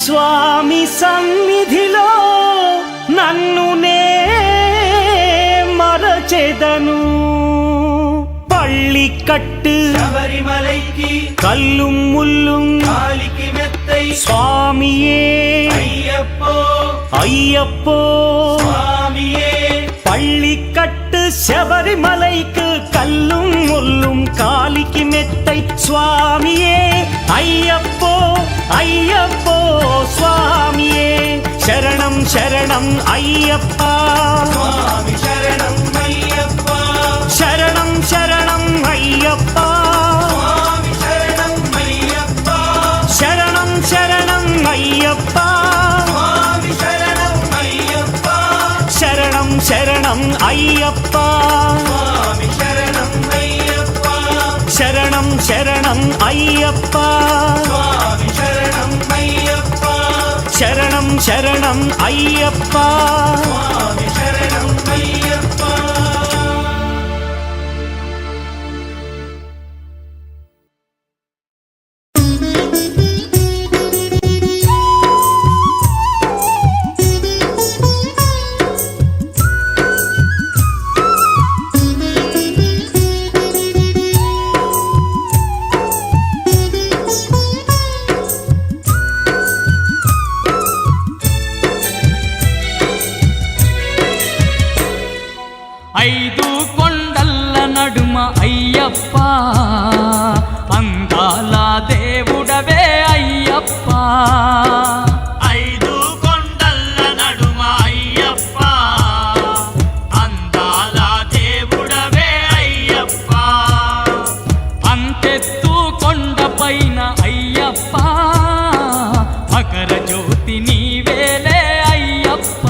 స్వామి సన్నిధిలో నన్ను నే మరచెదను. பள்ளிக்கட்டு சபரிமலைக்கு கல்லும் முள்ளும் காலிக்கு மெத்தை சுவாமியே ஐயப்போ ஐயப்போ சுவாமியே. பள்ளிக்கட்டு சபரிமலைக்கு கல்லும் முள்ளும் காலிக்கு மெத்தை சுவாமியே ஐயப்போ ஐயப்போ சுவாமியே. சரணம் சரணம் ஐயப்பா சுவாமி சரணம் ஐயப்பா. శరణం శరణం అయ్యప్ప சுவாமி சரணம் ஐயப்பா. శరణం శరణం అయ్యప్ప சுவாமி சரணம் ஐயப்பா. శరణం శరణం అయ్యప్ప சுவாமி சரணம் ஐயப்பா. శరణం శరణం అయ్యప్ప சுவாமி சரணம் ஐயப்பா. శరణం శరణం అయ్యప్ప. சுவாமி சரணம் ஐயப்பா. ఐదు కొండల్ల నడుమ అయ్యప్ప అందాల దేవుడవే అయ్యప్ప. ఐదు కొండల్ల నడుమ అయ్యప్ప అందాల దేవుడవే అయ్యప్ప. అంతెత్తు కొండపైన అయ్యప్ప మకర జ్యోతి నీవేలే అయ్యప్ప.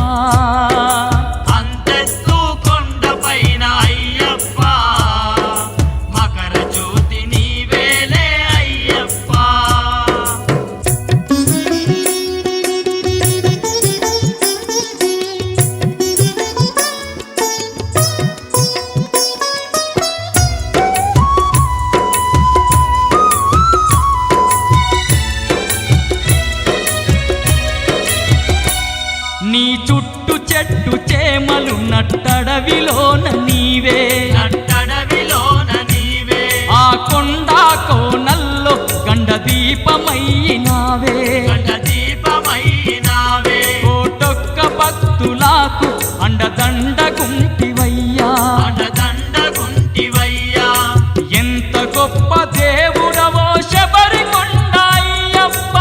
అంతెత్తు కొండపైన అయ్యప్ప మకర జ్యోతి నీవేలే అయ్యప్ప. నీ చుట్టు చెట్టు చేమలు నట్టడవిలోన నీవే. నట్టడవిలోన నీవే ఆ కొండ కోనల్లో గండ దీపమయ్యినావే. గండ దీపమైనావే. కోటొక్క భక్తులకు అండదండ గుంటివయ్యా. అండదండ గుంటివయ్యా. ఎంత గొప్ప దేవుడవో శబరి కొండ అయ్యప్ప.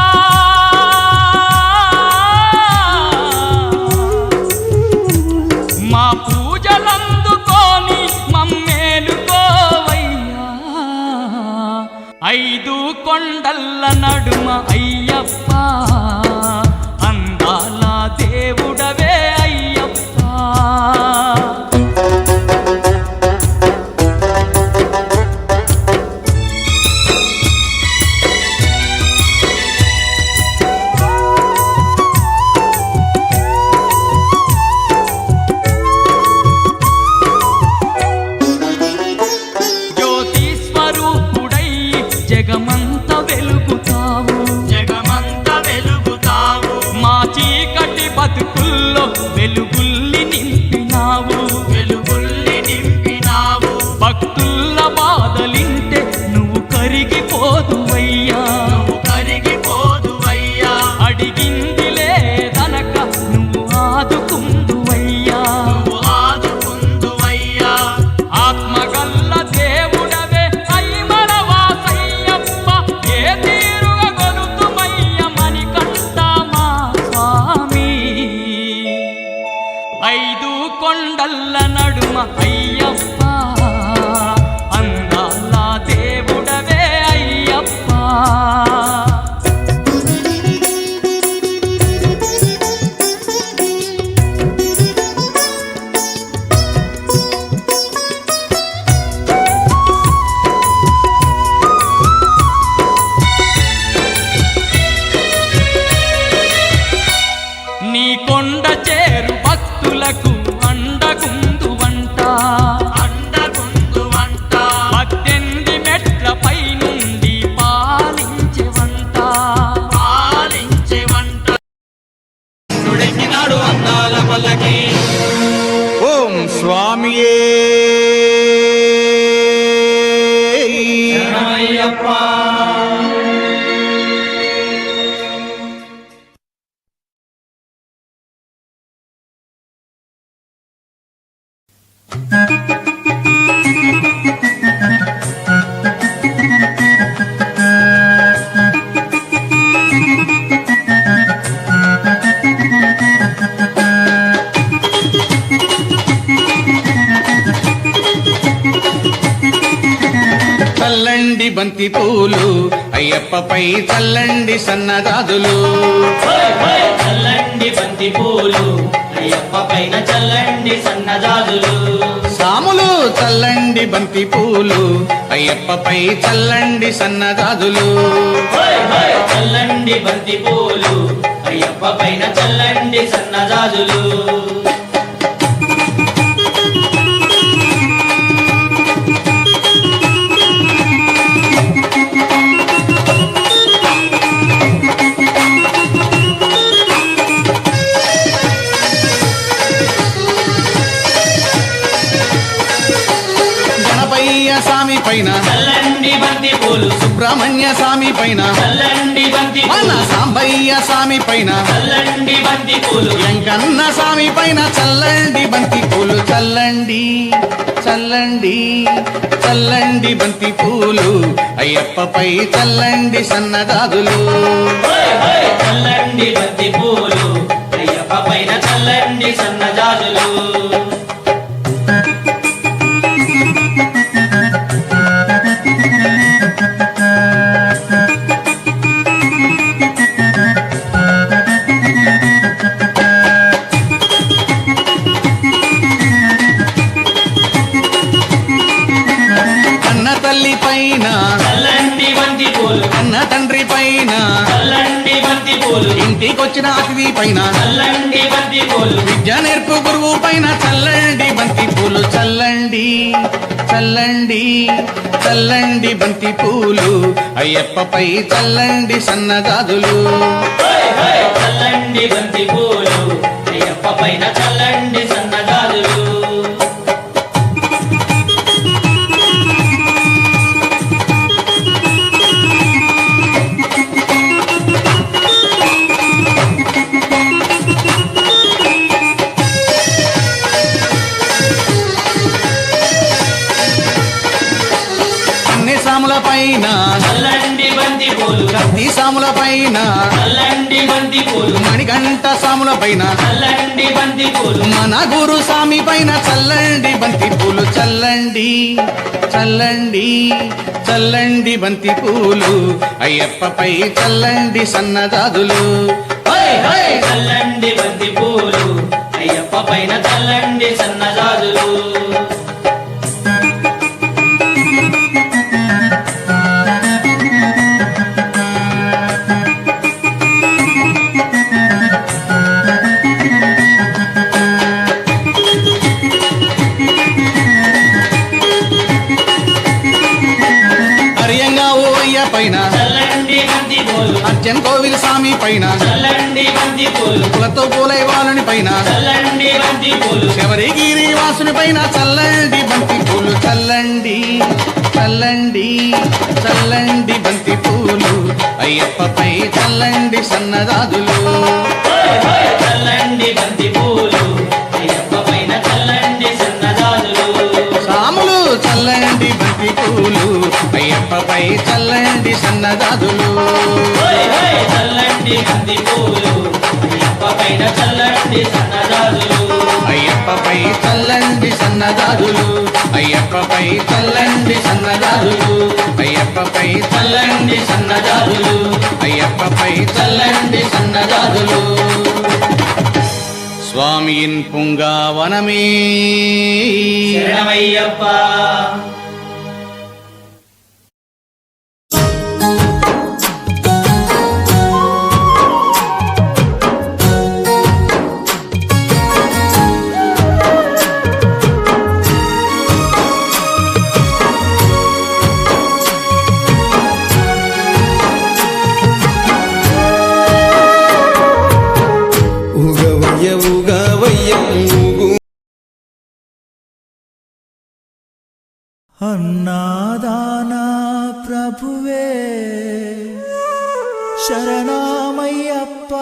మా పూజలందుకోని మమ్మేలుకోవయ్యా. ఐదు కొండల్ల నడుమ అయ్యప్ప అందాల దేవుడవే అయ్యప్ప. జ్యోతి స్వరూపుడై జగమంత వెలుగుతావు. జగమంత వెలుగుతావు. మా చీకటి బతుకుల్లో వెలుగుల్ని నింపినావు. వెలుగుల్ని నింపినావు. భక్తుల బాధలింటే నువ్వు కరిగిపోదువయ్యా. నువ్వు కరిగిపోదువయ్యా. అడిగింది లేదనక నువ్వు ఆదుకుందువయ్యా. నువ్వు ఆదుకుందువయ్యా. ఆత్మగల్ల దేవుడవే అయ్యమల వాసయ్యప్ప. ఏ తీరుగా గొలుతుమయ్య మణికంఠ మా స్వామి. ఐదు కొండల్ల నడుమ అయ్యప్ప అందాల దేవుడవే అయ్యప్ప. నీ కొండ చేరు భక్తులకు అండగుందువంట. అండగుందువంట. 18 మెట్లపై నుండి పాలించెవంట. పాలించెవంట. ఓం స్వామియే శరణమయ్యప్ప చల్లండి బంతి పూలు అయ్యప్పపై చల్లండి సన్నదాదులు చల్లండి బంతి పూలు అయ్యప్ప పైన చల్లండి సన్నజాజులు సాములు చల్లండి బంతి పూలు అయ్యప్పపై చల్లండి సన్నదాదులు చల్లండి బంతి పూలు అయ్యప్ప పైన చల్లండి సన్నజాజులు గణపయ్య స్వామి పైన చల్లండి బంతి పూలు సుబ్రహ్మణ్య స్వామి పైన చల్లండి బంతి మన పూలు సాంబయ్య స్వామి పైన చల్లండి బంతి పూలు వెంకన్న స్వామి పైన చల్లండి బంతి పూలు చల్లండి చల్లండి చల్లండి బంతి పూలు అయ్యప్పపై చల్లండి సన్నదాదులు చల్లండి బంతి పూలు అయ్యప్ప పైన చల్లండి సన్నజాజులు కన్న తల్లి పైన చల్లండి బంతి పూలు కన్న తండ్రి పైన చల్లండి బంతి పూలు ఇంటికొచ్చిన అతిథి పైన చల్లండి బంతి పూలు విద్య నేర్పు గురువు పైన చల్లండి బంతి పూలు చల్లండి చల్లండి చల్లండి బంతి పూలు అయ్యప్పపై చల్లండి సన్నదాదులు చల్లండి బంతి పూలు అయ్యప్ప పైన చల్లండి సన్నజాజులు అన్ని సాముల పైన చల్లండి బంతి పూలు కత్తి సాముల పైన చల్లండి బంతి పూలు మణికంఠ సాముల పైన చల్లండి బంతి పూలు మన గురు స్వామి పైన చల్లండి బంతి పూలు చల్లండి చల్లండి చల్లండి బంతి పూలు అయ్యప్పపై చల్లండి సన్నదాదులు చల్లండి బంతి పూలు అయ్యప్ప పైన చల్లండి సన్నజాజులు హరియంగా ఓయ్య పైన చల్లండి బంతి పూలు అర్జన్ కోవిల్ స్వామి పైన చల్లండి బంతి పూలు కులతో పూలై వాళ్ళని పైన చల్లండి బంతి పూలు శబరిగిరి వాసుని పైన చల్లండి బంతి పూలు చల్లండి చల్లండి చల్లండి బంతి పూలు అయ్యప్పపై చల్లండి సన్నదాదులు చల్లండి బంతి పూలు అయ్యప్ప పైన చల్లండి సన్నజాజులు సాములు చల్లండి బంతి పూలు అయ్యప్పపై చల్లండి సన్నదాదులు చల్లండి బంతి పూలు అయ్యప్ప పైన చల్లండి సన్నజాజులు అయ్యప్పపై చల్లండి సన్నదాదులు అయ్యప్పపై చల్లండి సన్నదాదులు అయ్యప్పపై చల్లండి సన్నదాదులు అయ్యప్పపై చల్లండి సన్నదాదులు స్వామియిన్ పుంగావనమే శరణమయ్యప్ప ఊగవయ్య ఊగవయ్య అన్నాదానా ప్రభువే శరణమయ్యప్ప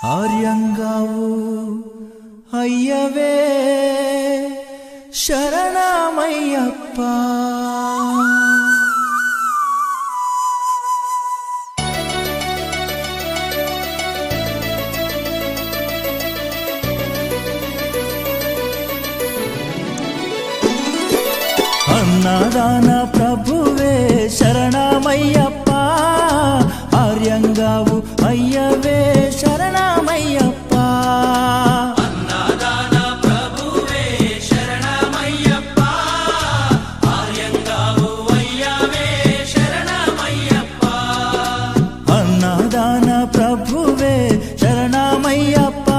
ఆర్యంగావు అయ్యవే శరణమయ్యప్ప అన్నదాన ప్రభువే శరణమయ్యప్ప ఆర్యంగావు అయ్యవే శరణమయ్యప్ప అన్నదాన ప్రభువే శరణమయ్యప్ప ఆర్యంగావు అయ్యవే శరణమయ్యప్ప అన్నదాన ప్రభువే శరణమయ్యప్ప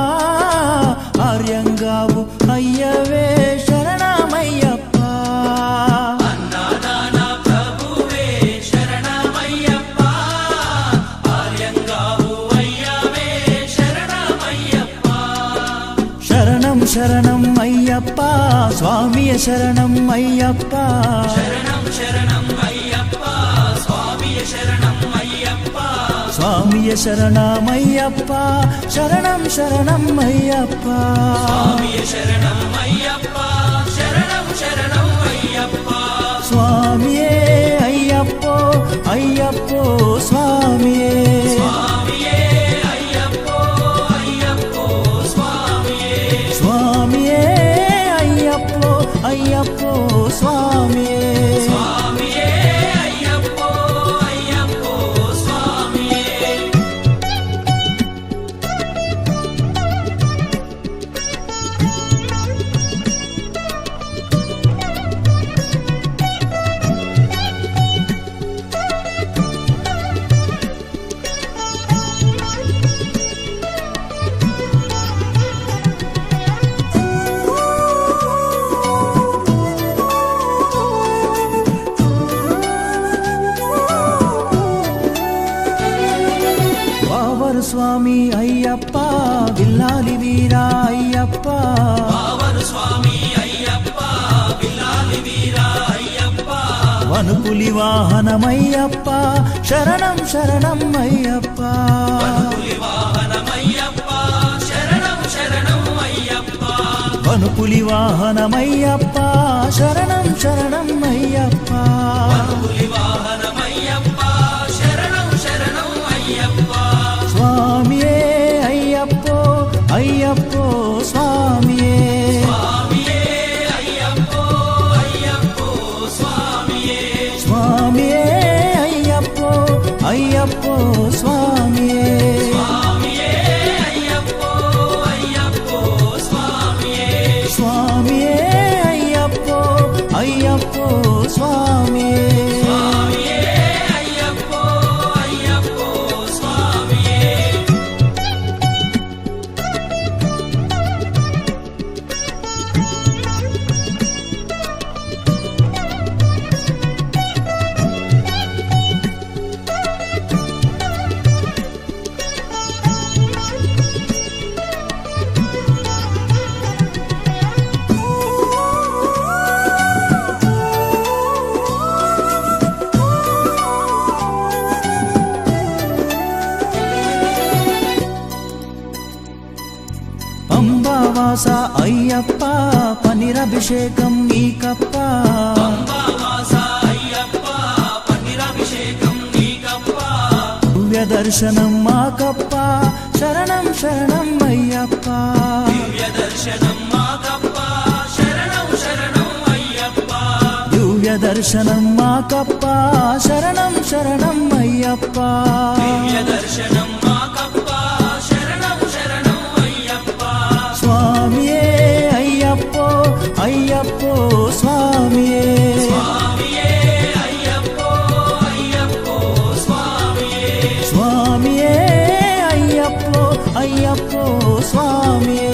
ఆర్యంగావు అయ్యవే శరణమయ్యప్ప అన్నదాన ప్రభువే శరణమయ్యప్ప ఆర్యంగావు అయ్యవే శరణమయ్యప్ప శరణం శరణం అయ్యప్ప స్వామియ శరణం అయ్యప్ప శరణం శరణం అయ్యప్ప స్వామియ శరణం అయ్యప్ప స్వామియ శరణమయ్యప్ప శరణం శరణం అయ్యప్ప స్వామియ శరణం అయ్యప్ప శరణం శరణం అయ్యప్ప స్వామియే అయ్యప్పో అయ్యప్పో స్వామియే స్వామియే అయ్యప్పో అయ్యప్పో స్వామియే స్వామియే అయ్యప్పో అయ్యప్పో స్వామియే స్వామియే అయ్యప్పో అయ్యప్పో స్వామియే వావరు స్వామి అయ్యప్ప విల్లాలి వీరా అయ్యప్ప పావన స్వామి అయ్యప్ప బిల్లాలి వీరా అయ్యప్ప వనుపులి వాహనమయ్యప్ప శరణం శరణం అయ్యప్ప పులి వాహనమయ్యప్ప శరణం శరణం అయ్యప్ప వనుపులి వాహనమయ్యప్ప శరణం శరణం అయ్యప్ప పులి వాహనమయ్యప్ప శరణం శరణం అయ్యప్ప స్వామియే అయ్యప్పో అయ్యప్పో స్వామియే స్వామియే అయ్యప్పో అయ్యప్పో స్వామియే స్వామియే అయ్యప్పో అయ్యప్పో స్వామియే స్వామియే అయ్యప్పో అయ్యప్పో స్వామియే స్వామియే అయ్యప్పో అయ్యప్పో స్వామియే స్వామియే అయ్యప్పో అయ్యప్పో స్వామియే అంబావాస అయ్యప్ప పనిరభిషేకం నీకప్ప అంబావాస అయ్యప్ప పన్నీరాభిషేకం నీకప్ప దివ్య దర్శనం మాకప్ప శరణం శరణం అయ్యప్ప దివ్య దర్శనం మాకప్ప శరణం శరణం అయ్యప్ప దివ్య దర్శనం మాకప్ప శరణం శరణం అయ్యప్ప దివ్య దర్శనం మాకప్ప శరణం శరణం అయ్యప్ప స్వామియే అయ్యప్పో అయ్యప్పో స్వామియే స్వామియే అయ్యప్పో అయ్యప్పో స్వామియే స్వామియే అయ్యప్పో అయ్యప్పో స్వామియే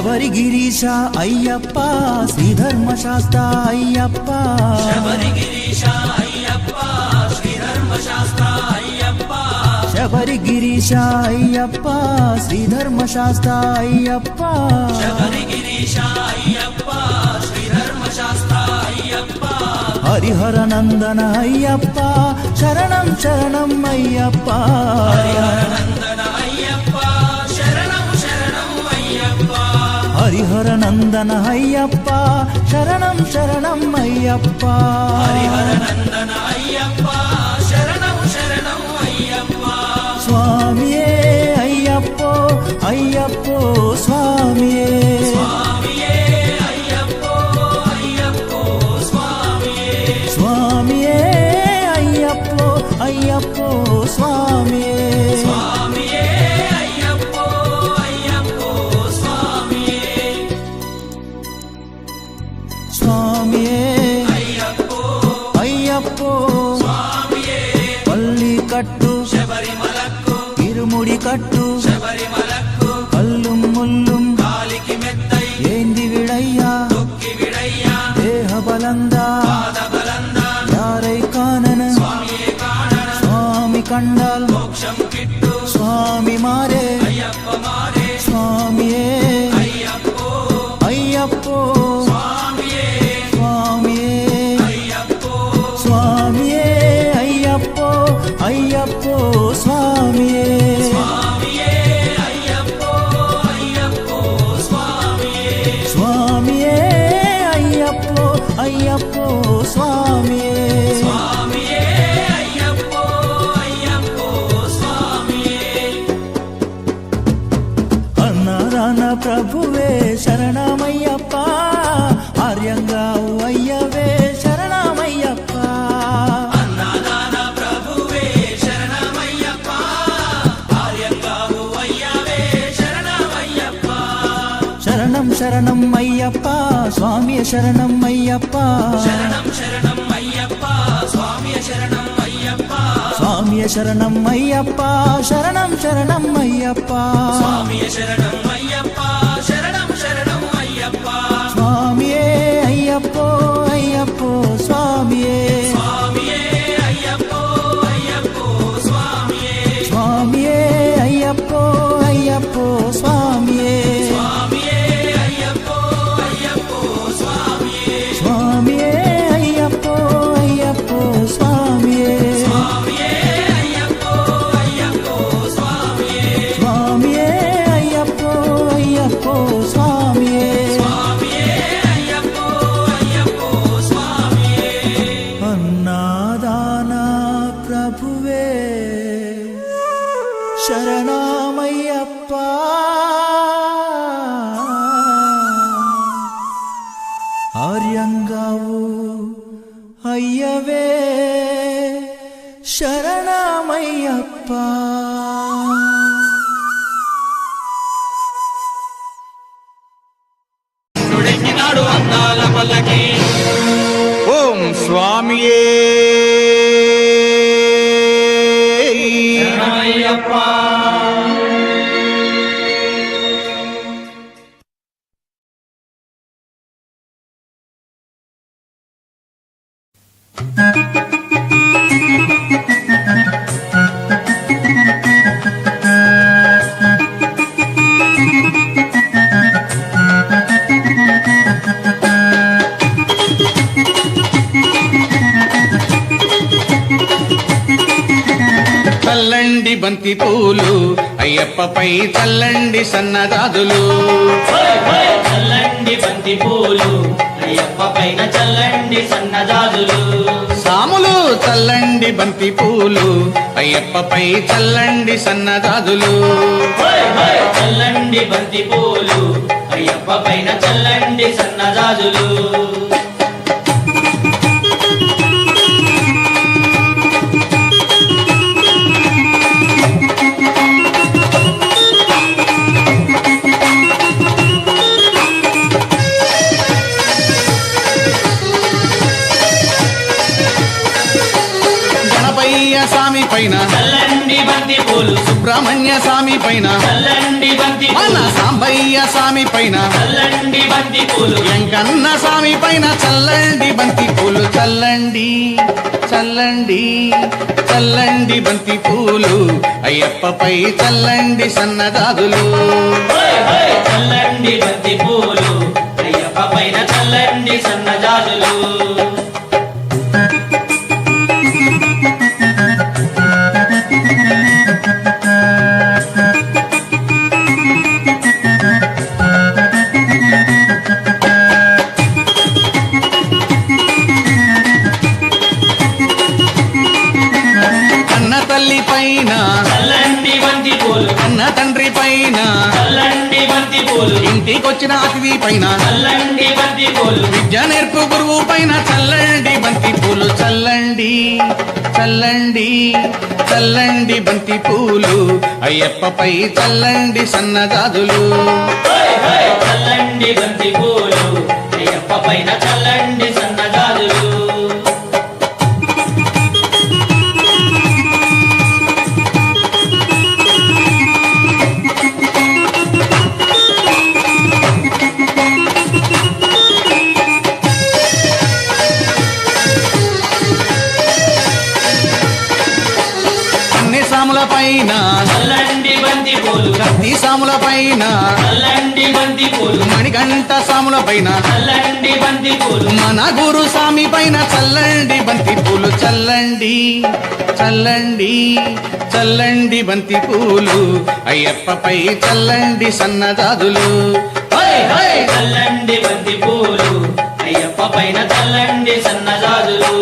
శబరిగిరీశ అయ్యప్ప శ్రీధర్మశాస్త్ర అయ్యప్ప శబరిగిరీశ అయ్యప్ప శ్రీధర్మశాస్త్ర అయ్యప్ప హరిహర నందన అయ్యప్ప శరణం శరణం అయ్యప్ప హరిహర నందన అయ్యప్ప శరణం శరణం అయ్యప్ప స్వామియే అయ్యప్పో అయ్యప్పో స్వామియే స్వామియే అయ్యప్పో అయ్యప్పో స్వామియే స్వామియే అయ్యప్పో పల్లి కట్టు ఇరుముడి కట్టు కల్లుం ముల్లుం ఏంది విడయ్యా దేహ బలందా యారై కానన స్వామి కండాల్ స్వామి మారే స్వామియే అయ్యప్పో స్వామియే స్వామియే అయ్యప్పో అయ్యప్పో స్వామియే స్వామియే అయ్యప్పో అయ్యప్పో స్వామియే అన్నారాన ప్రభువే శరణమయ్యప్ప ఆర్యంగా అయ్యవే శరణమయ్యప్ప శరణం శరణం అయ్యప్ప స్వామియ శరణం అయ్యప్ప స్వామియ శరణం అయ్యప్ప శరణం శరణం అయ్యప్ప స్వామియే అయ్యప్పో అయ్యప్పో స్వామియే స్వామియే అయ్యప్పో అయ్యప్పో స్వామియే స్వామియే అయ్యప్పో అయ్యప్పో స్వామియే స్వామియే అయ్యప్పో అయ్యప్పో స్వామియే అన్నాదాన ప్రభువే శరణమయ్యప్ప ఆర్యంగావు అయ్యవే శరణమయ్యప్ప నుడెక్కినాడు అందాల పల్లకి ఓం స్వామియే చల్లండి బంతి పూలు అయ్యప్పపై చల్లండి సన్నదాదులు చల్లండి బంతి పూలు అయ్యప్ప పైన చల్లండి సన్నజాజులు సాములు చల్లండి బంతి పూలు అయ్యప్పపై చల్లండి సన్నదాదులు చల్లండి బంతి పూలు అయ్యప్ప పైన చల్లండి సన్నజాజులు గణపయ్య స్వామి పైన చల్లండి బంతి పూలు పూలు సుబ్రహ్మణ్య స్వామి పైన చల్లండి బంతి మన పూలు సాంబయ్య స్వామి పైన చల్లండి బంతి పూలు వెంకన్న స్వామి పైన చల్లండి బంతి పూలు చల్లండి చల్లండి చల్లండి బంతి పూలు అయ్యప్పపై చల్లండి సన్నదాదులు హోయ్ హోయ్ చల్లండి బంతి పూలు అయ్యప్ప పైన చల్లండి సన్నజాజులు కన్న తల్లి పైన చల్లండి బంతి పూలు కన్న తండ్రి పైన చల్లండి బంతి పూలు ఇంటికొచ్చిన అతిథి పైన చల్లండి బంతి పూలు విద్య నేర్పు గురువు పైన చల్లండి బంతి పూలు చల్లండి చల్లండి చల్లండి బంతి పూలు అయ్యప్పపై చల్లండి సన్నజాజులు హోయ్ హోయ్ చల్లండి బంతి పూలు అయ్యప్ప పైన చల్లండి సన్నజాజులు అన్ని సాముల పైన చల్లండి బంతి పూలు కత్తి సాముల పైన చల్లండి బంతి పూలు మణిగంట సాముల పైన చల్లండి బంతి పూలు మన గురు స్వామి పైన చల్లండి బంతి పూలు చల్లండి చల్లండి చల్లండి బంతి పూలు అయ్యప్పపై చల్లండి సన్నజాజులు హై హై చల్లండి బంతి పూలు అయ్యప్ప పైన చల్లండి సన్నజాజులు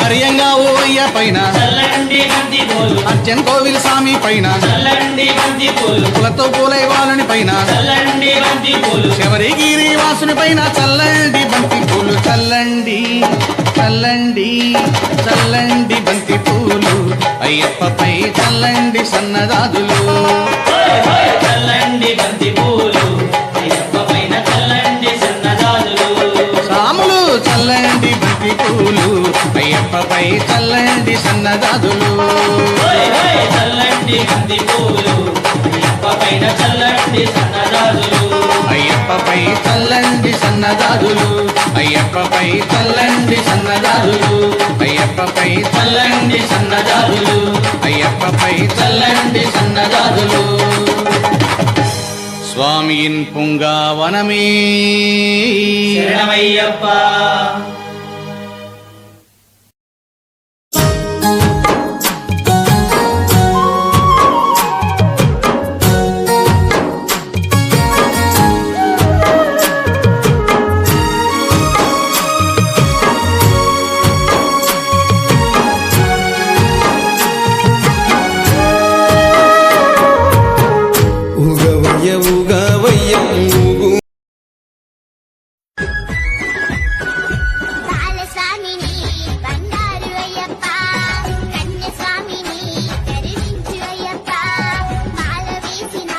హరియంగా ఓయ్య పైన చల్లండి బంతి పూలు అర్జన్ కోవిల్ స్వామి పైన చల్లండి బంతి పూలు పూలతో పూలై వాళ్ళని పైన చల్లండి బంతి పూలు శబరిగిరి వాసుని పైన చల్లండి బంతి పూలు చల్లండి చల్లండి చల్లండి బంతి పూలు అయ్యప్పపై చల్లండి సన్నజాజులు హోయ్ హోయ్ చల్లండి బంతి పూలు అయ్యప్ప పైన చల్లండి సన్నజాజులు రాములు చల్లండి బంతి పూలు అయ్యప్పపై చల్లండి సన్నజాజులు హోయ్ హోయ్ చల్లండి బంతి పూలు అయ్యప్ప పైన చల్లండి సన్నజాజులు అయ్యప్పపై చల్లండి సన్నజాజులు అయ్యప్పపై చల్లండి సన్నజాజులు అయ్యప్పపై చల్లండి సన్నజాజులు అయ్యప్పపై చల్లండి సన్నజాజులు స్వామియిన్ పుంగావనమే శరణమయ్యప్ప ఉగవయ్య ఉగవయ్య ఊగు బాలస్వామిని బండారు అయ్యప్ప కన్యస్వామిని కరుణించు అయ్యప్ప మాల వేసిన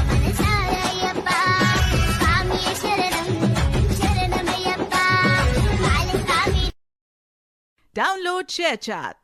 మనసార అయ్యప్ప స్వామి శరణం శరణమయ్యప్ప బాలస్వామి Download ShareChat.